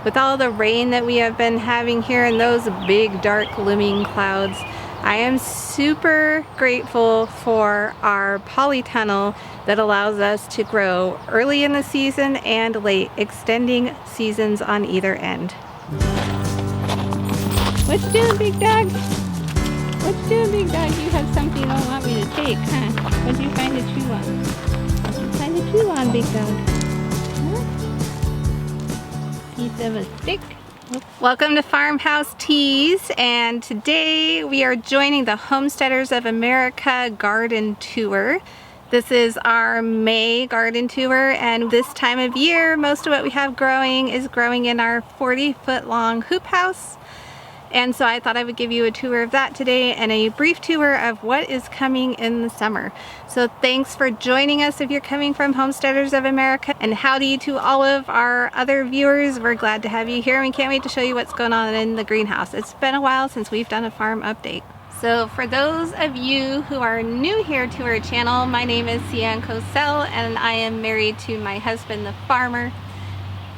With all the rain that we have been having here and those big dark looming clouds, I am super grateful for our polytunnel that allows us to grow early in the season and late, extending seasons on either end. What you doing, big dog? What you doing, big dog? You have something you don't want me to take, huh? What'd you find to chew on? What'd you find to chew on, big dog? Huh? Piece of a stick. Welcome to Farmhouse Teas, and today we are joining the Homesteaders of America garden tour. This is our May garden tour, and this time of year most of what we have growing is growing in our 40-foot long hoop house. And so I thought I would give you a tour of that today and a brief tour of what is coming in the summer. So thanks for joining us if you're coming from Homesteaders of America, and howdy to all of our other viewers. We're glad to have you here, and we can't wait to show you what's going on in the greenhouse. It's been a while since we've done a farm update. So for those of you who are new here to our channel, my name is Cian Cosell, and I am married to my husband, the farmer.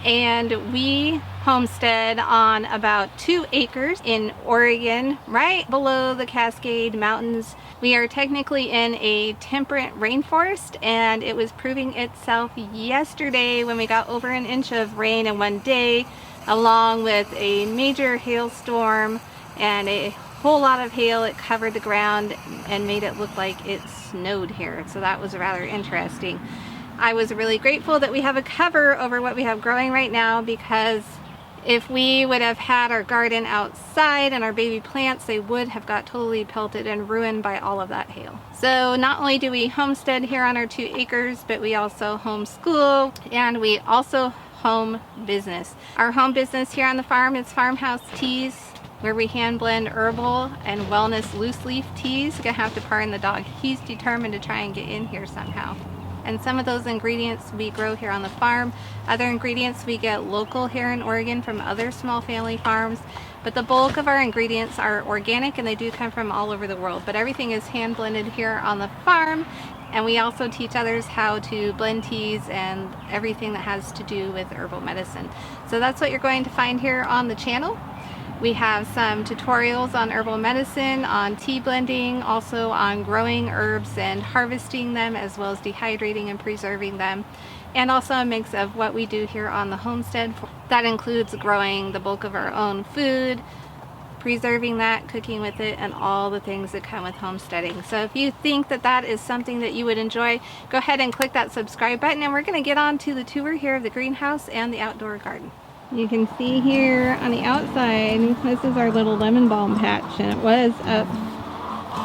And we homestead on about 2 acres in Oregon, right below the Cascade Mountains. We are technically in a temperate rainforest, and it was proving itself yesterday when we got over an inch of rain in one day, along with a major hailstorm and a whole lot of hail. It covered the ground and made it look like it snowed here, so that was rather interesting. I was really grateful that we have a cover over what we have growing right now, because if we would have had our garden outside and our baby plants, they would have got totally pelted and ruined by all of that hail. So not only do we homestead here on our 2 acres, but we also homeschool, and we also home business. Our home business here on the farm is Farmhouse Teas, where we hand blend herbal and wellness loose leaf teas. Gonna have to pardon the dog. He's determined to try and get in here somehow. And some of those ingredients we grow here on the farm. Other ingredients we get local here in Oregon from other small family farms. But the bulk of our ingredients are organic, and they do come from all over the world. But everything is hand blended here on the farm. And we also teach others how to blend teas and everything that has to do with herbal medicine. So that's what you're going to find here on the channel. We have some tutorials on herbal medicine, on tea blending, also on growing herbs and harvesting them, as well as dehydrating and preserving them, and also a mix of what we do here on the homestead. That includes growing the bulk of our own food, preserving that, cooking with it, and all the things that come with homesteading. So if you think that that is something that you would enjoy, go ahead and click that subscribe button, and we're going to get on to the tour here of the greenhouse and the outdoor garden. You can see here on the outside, this is our little lemon balm patch, and it was up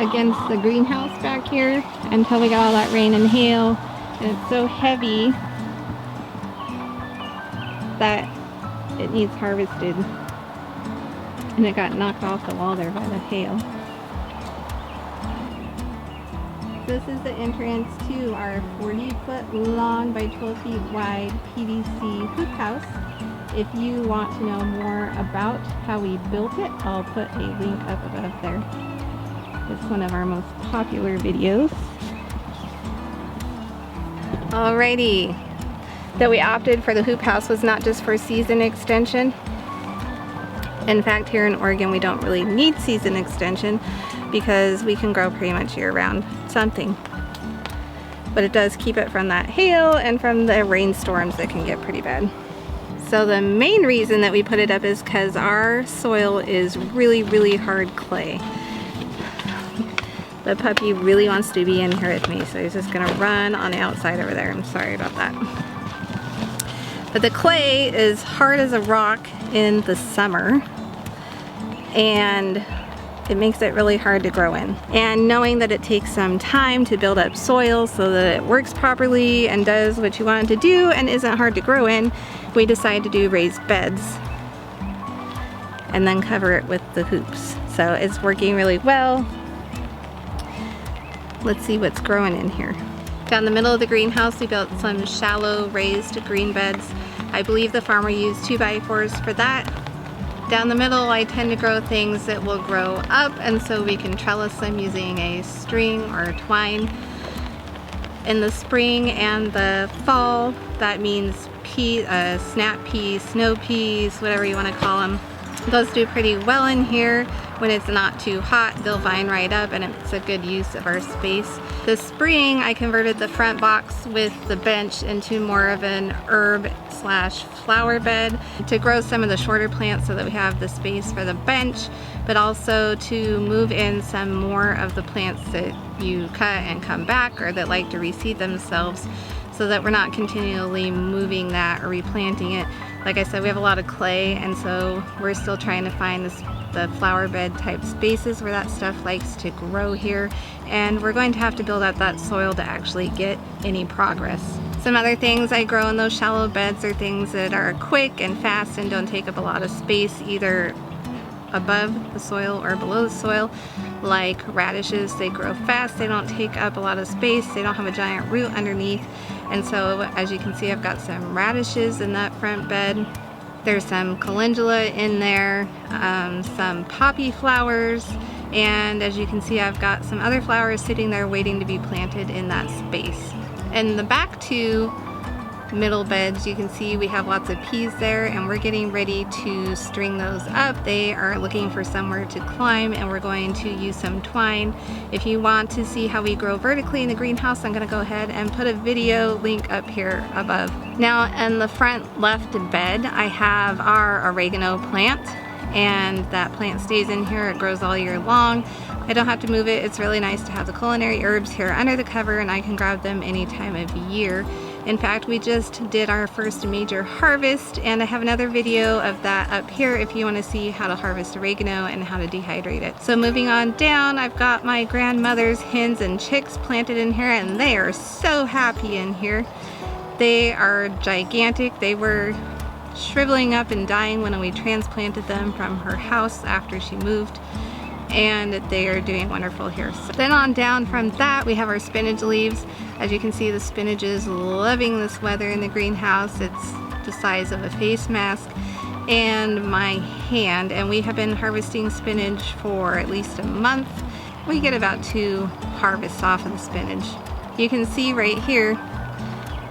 against the greenhouse back here until we got all that rain and hail, and it's so heavy that it needs harvested, and it got knocked off the wall there by the hail. This is the entrance to our 40-foot long by 12 feet wide PVC hoop house. If you want to know more about how we built it, I'll put a link up above there. It's one of our most popular videos. Alrighty, that we opted for the hoop house was not just for season extension. In fact, here in Oregon we don't really need season extension because we can grow pretty much year-round something. But it does keep it from that hail and from the rainstorms that can get pretty bad. So the main reason that we put it up is because our soil is really, really hard clay. The puppy really wants to be in here with me, so he's just gonna run on the outside over there. I'm sorry about that. But the clay is hard as a rock in the summer, and it makes it really hard to grow in. And knowing that it takes some time to build up soil so that it works properly and does what you want it to do and isn't hard to grow in, we decided to do raised beds and then cover it with the hoops. So it's working really well. Let's see what's growing in here. Down the middle of the greenhouse we built some shallow raised green beds. I believe the farmer used 2x4s for that. Down the middle I tend to grow things that will grow up, and so we can trellis them using a string or twine. In the spring and the fall, that means snap peas, snow peas, whatever you want to call them. Those do pretty well in here. When it's not too hot, they'll vine right up, and it's a good use of our space. This spring, I converted the front box with the bench into more of an herb/flower bed to grow some of the shorter plants so that we have the space for the bench, but also to move in some more of the plants that you cut and come back or that like to reseed themselves, so that we're not continually moving that or replanting it. Like I said, we have a lot of clay, and so we're still trying to find the flower bed type spaces where that stuff likes to grow here, and we're going to have to build out that soil to actually get any progress. Some other things I grow in those shallow beds are things that are quick and fast and don't take up a lot of space either above the soil or below the soil, like radishes. They grow fast, they don't take up a lot of space, they don't have a giant root underneath. And so as you can see, I've got some radishes in that front bed. There's some calendula in there, some poppy flowers, and as you can see, I've got some other flowers sitting there waiting to be planted in that space. In the back two middle beds, you can see we have lots of peas there, and we're getting ready to string those up. They are looking for somewhere to climb, and we're going to use some twine. If you want to see how we grow vertically in the greenhouse, I'm going to go ahead and put a video link up here above. Now in the front left bed, I have our oregano plant, and that plant stays in here. It grows all year long. I don't have to move it. It's really nice to have the culinary herbs here under the cover, and I can grab them any time of year. In fact, we just did our first major harvest, and I have another video of that up here if you want to see how to harvest oregano and how to dehydrate it. So moving on down, I've got my grandmother's hens and chicks planted in here, and they are so happy in here. They are gigantic. They were shriveling up and dying when we transplanted them from her house after she moved, and they are doing wonderful here. So then on down from that, we have our spinach leaves. As you can see, the spinach is loving this weather in the greenhouse. It's the size of a face mask and my hand, and we have been harvesting spinach for at least a month. We get about 2 harvests off of the spinach. You can see right here,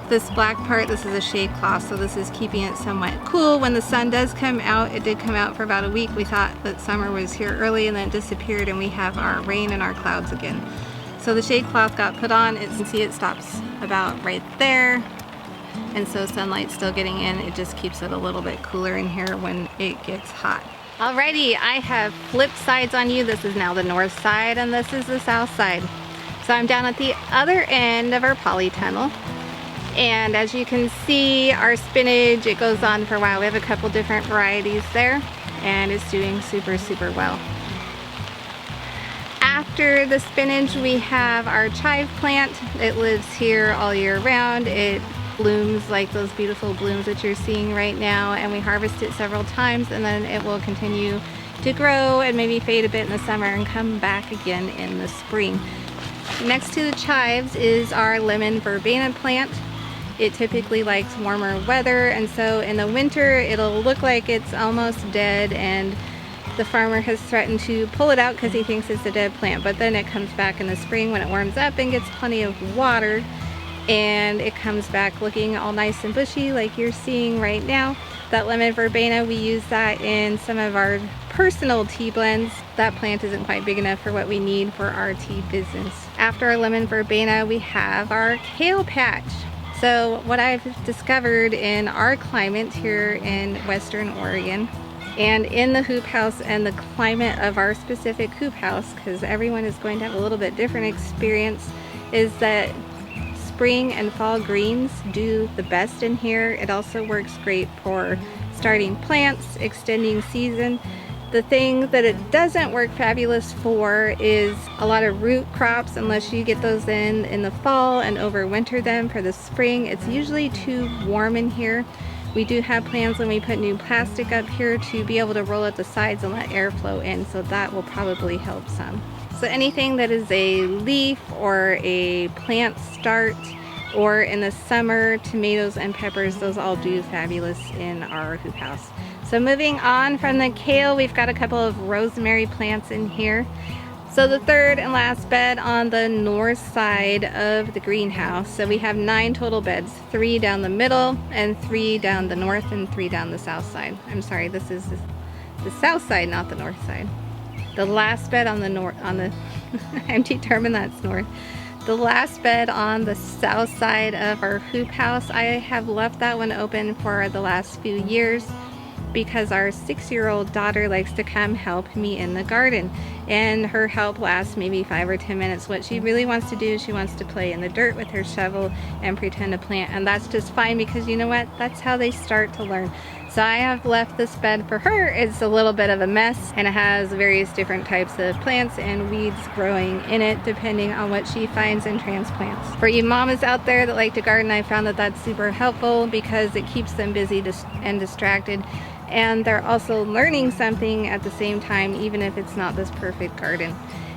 this black part, this is a shade cloth, so this is keeping it somewhat cool. When the sun does come out, it did come out for about a week. We thought that summer was here early, and then it disappeared, and we have our rain and our clouds again. So the shade cloth got put on. You can see it stops about right there, and so sunlight's still getting in. It just keeps it a little bit cooler in here when it gets hot. Alrighty, I have flipped sides on you. This is now the north side, and this is the south side. So I'm down at the other end of our polytunnel. And as you can see, our spinach, it goes on for a while. We have a couple different varieties there, and it's doing super, super well. After the spinach, we have our chive plant. It lives here all year round. It blooms like those beautiful blooms that you're seeing right now, and we harvest it several times, and then it will continue to grow and maybe fade a bit in the summer and come back again in the spring. Next to the chives is our lemon verbena plant. It typically likes warmer weather, and so in the winter it'll look like it's almost dead, and the farmer has threatened to pull it out because he thinks it's a dead plant, but then it comes back in the spring when it warms up and gets plenty of water, and it comes back looking all nice and bushy like you're seeing right now. That lemon verbena, we use that in some of our personal tea blends. That plant isn't quite big enough for what we need for our tea business. After our lemon verbena, we have our kale patch. So what I've discovered in our climate here in Western Oregon, and in the hoop house and the climate of our specific hoop house, because everyone is going to have a little bit different experience, is that spring and fall greens do the best in here. It also works great for starting plants, extending season. The thing that it doesn't work fabulous for is a lot of root crops unless you get those in the fall and overwinter them for the spring. It's usually too warm in here. We do have plans when we put new plastic up here to be able to roll at the sides and let air flow in, so that will probably help some. So anything that is a leaf or a plant start, or in the summer, tomatoes and peppers, those all do fabulous in our hoop house. So moving on from the kale, we've got a couple of rosemary plants in here. So the third and last bed on the north side of the greenhouse. So we have 9 total beds, 3 down the middle and 3 down the north and 3 down the south side. I'm sorry, this is the south side, not the north side. The last bed on the north, I'm determined that's north. The last bed on the south side of our hoop house, I have left that one open for the last few years because our 6-year-old daughter likes to come help me in the garden, and her help lasts maybe 5 or 10 minutes. What she really wants to do is she wants to play in the dirt with her shovel and pretend to plant, and that's just fine because you know what? That's how they start to learn. So I have left this bed for her. It's a little bit of a mess and it has various different types of plants and weeds growing in it depending on what she finds and transplants. For you mamas out there that like to garden, I found that that's super helpful because it keeps them busy and distracted, and they're also learning something at the same time, even if it's not this perfect garden.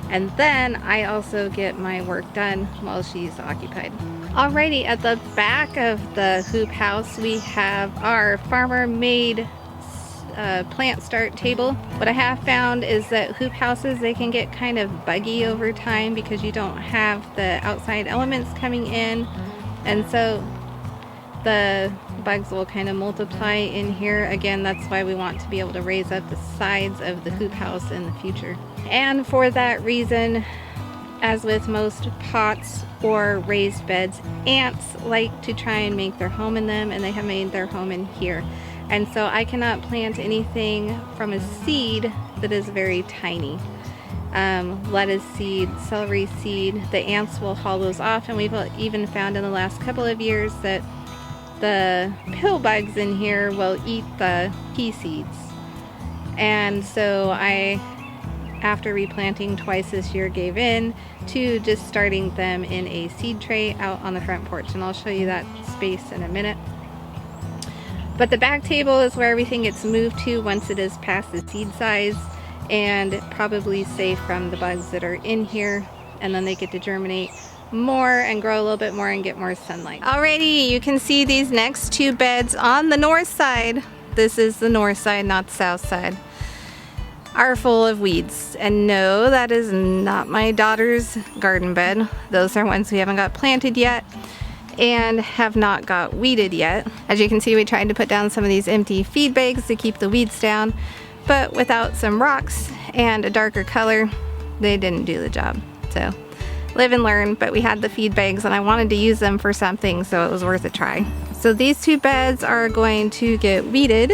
And then I also get my work done while she's occupied. Alrighty, at the back of the hoop house we have our farmer made plant start table. What I have found is that hoop houses, they can get kind of buggy over time because you don't have the outside elements coming in, and so the bugs will kind of multiply in here. Again, that's why we want to be able to raise up the sides of the hoop house in the future. And for that reason, as with most pots or raised beds, ants like to try and make their home in them, and they have made their home in here. And so I cannot plant anything from a seed that is very tiny. Lettuce seed, celery seed, the ants will haul those off, and we've even found in the last couple of years that the pill bugs in here will eat the pea seeds. And so I, after replanting twice this year, gave in to just starting them in a seed tray out on the front porch, and I'll show you that space in a minute. But the back table is where everything gets moved to once it is past the seed size and probably safe from the bugs that are in here, and then they get to germinate more and grow a little bit more and get more sunlight. Alrighty, you can see these next 2 beds on the north side, this is the north side, not the south side, are full of weeds. And no, that is not my daughter's garden bed. Those are ones we haven't got planted yet and have not got weeded yet. As you can see, we tried to put down some of these empty feed bags to keep the weeds down, but without some rocks and a darker color, they didn't do the job. So live and learn, but we had the feed bags and I wanted to use them for something, so it was worth a try. So these 2 beds are going to get weeded,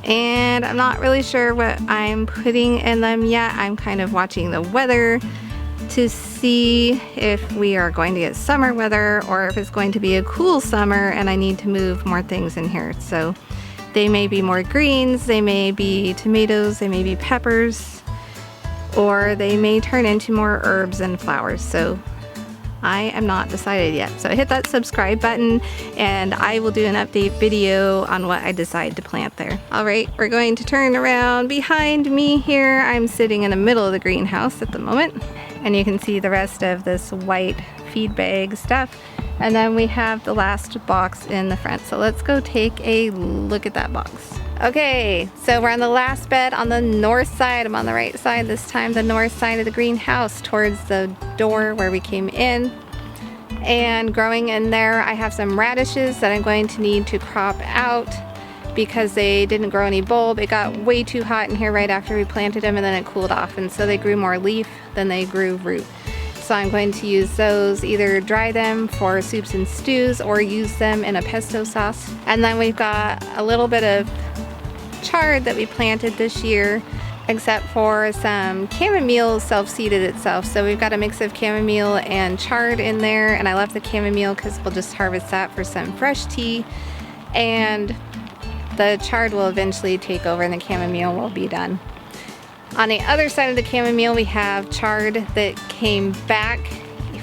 and I'm not really sure what I'm putting in them yet. I'm kind of watching the weather to see if we are going to get summer weather or if it's going to be a cool summer and I need to move more things in here. So they may be more greens, they may be tomatoes, they may be peppers, or they may turn into more herbs and flowers. So I am not decided yet. So hit that subscribe button and I will do an update video on what I decide to plant there. Alright, we're going to turn around behind me here. I'm sitting in the middle of the greenhouse at the moment, and you can see the rest of this white feed bag stuff. And then we have the last box in the front. So let's go take a look at that box. Okay, so we're on the last bed on the north side. I'm on the right side this time, the north side of the greenhouse towards the door where we came in. And growing in there, I have some radishes that I'm going to need to crop out because they didn't grow any bulb. It got way too hot in here right after we planted them, and then it cooled off, and so they grew more leaf than they grew root. So I'm going to use those, either dry them for soups and stews or use them in a pesto sauce. And then we've got a little bit of chard that we planted this year, except for some chamomile self-seeded itself. So we've got a mix of chamomile and chard in there, and I left the chamomile because we'll just harvest that for some fresh tea, and the chard will eventually take over and the chamomile will be done. On the other side of the chamomile, we have chard that came back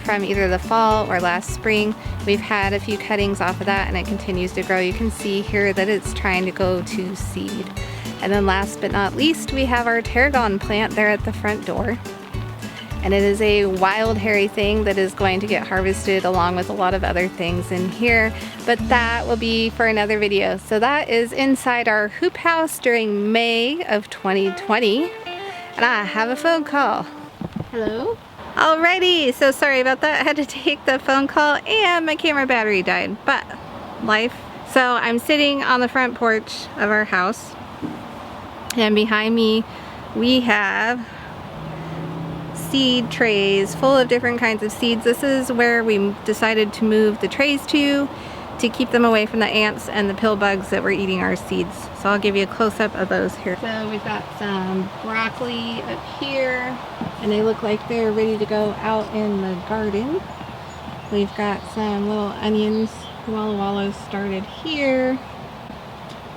from either the fall or last spring. We've had a few cuttings off of that and it continues to grow. You can see here that it's trying to go to seed. And then last but not least, we have our tarragon plant there at the front door. And it is a wild hairy thing that is going to get harvested along with a lot of other things in here, but that will be for another video. So that is inside our hoop house during May of 2020. And I have a phone call. Hello? Alrighty, so sorry about that. I had to take the phone call and my camera battery died, but life. So I'm sitting on the front porch of our house, and behind me we have seed trays full of different kinds of seeds. This is where we decided to move the trays to keep them away from the ants and the pill bugs that were eating our seeds. So I'll give you a close-up of those here. So we've got some broccoli up here, and they look like they're ready to go out in the garden. We've got some little onions. Walla Wallas started here,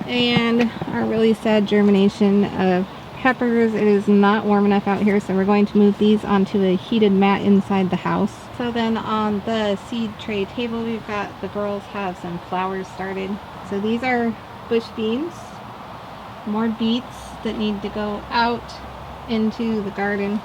and our really sad germination of peppers. It is not warm enough out here, so we're going to move these onto a heated mat inside the house. So then on the seed tray table, we've got, the girls have some flowers started. So these are bush beans, more beets that need to go out into the garden.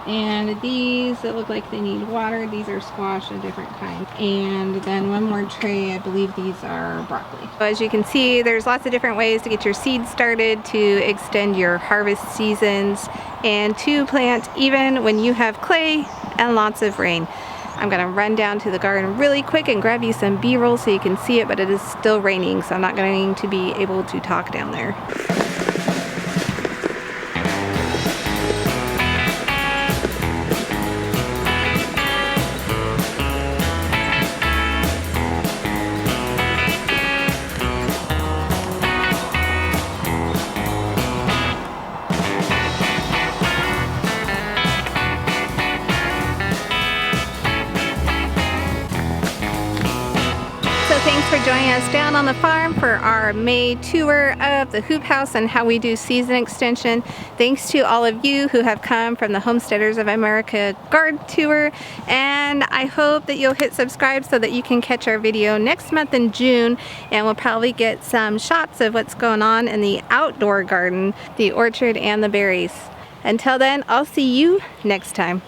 And these that look like they need water, these are squash, a different kind. And then one more tray, I believe these are broccoli. So as you can see, there's lots of different ways to get your seeds started, to extend your harvest seasons, and to plant even when you have clay and lots of rain. I'm gonna run down to the garden really quick and grab you some B-roll so you can see it, but it is still raining, so I'm not going to be able to talk down there. Thanks for joining us down on the farm for our May tour of the hoop house and how we do season extension. Thanks to all of you who have come from the Homesteaders of America garden tour, and I hope that you'll hit subscribe so that you can catch our video next month in June, and we'll probably get some shots of what's going on in the outdoor garden, the orchard and the berries. Until then, I'll see you next time.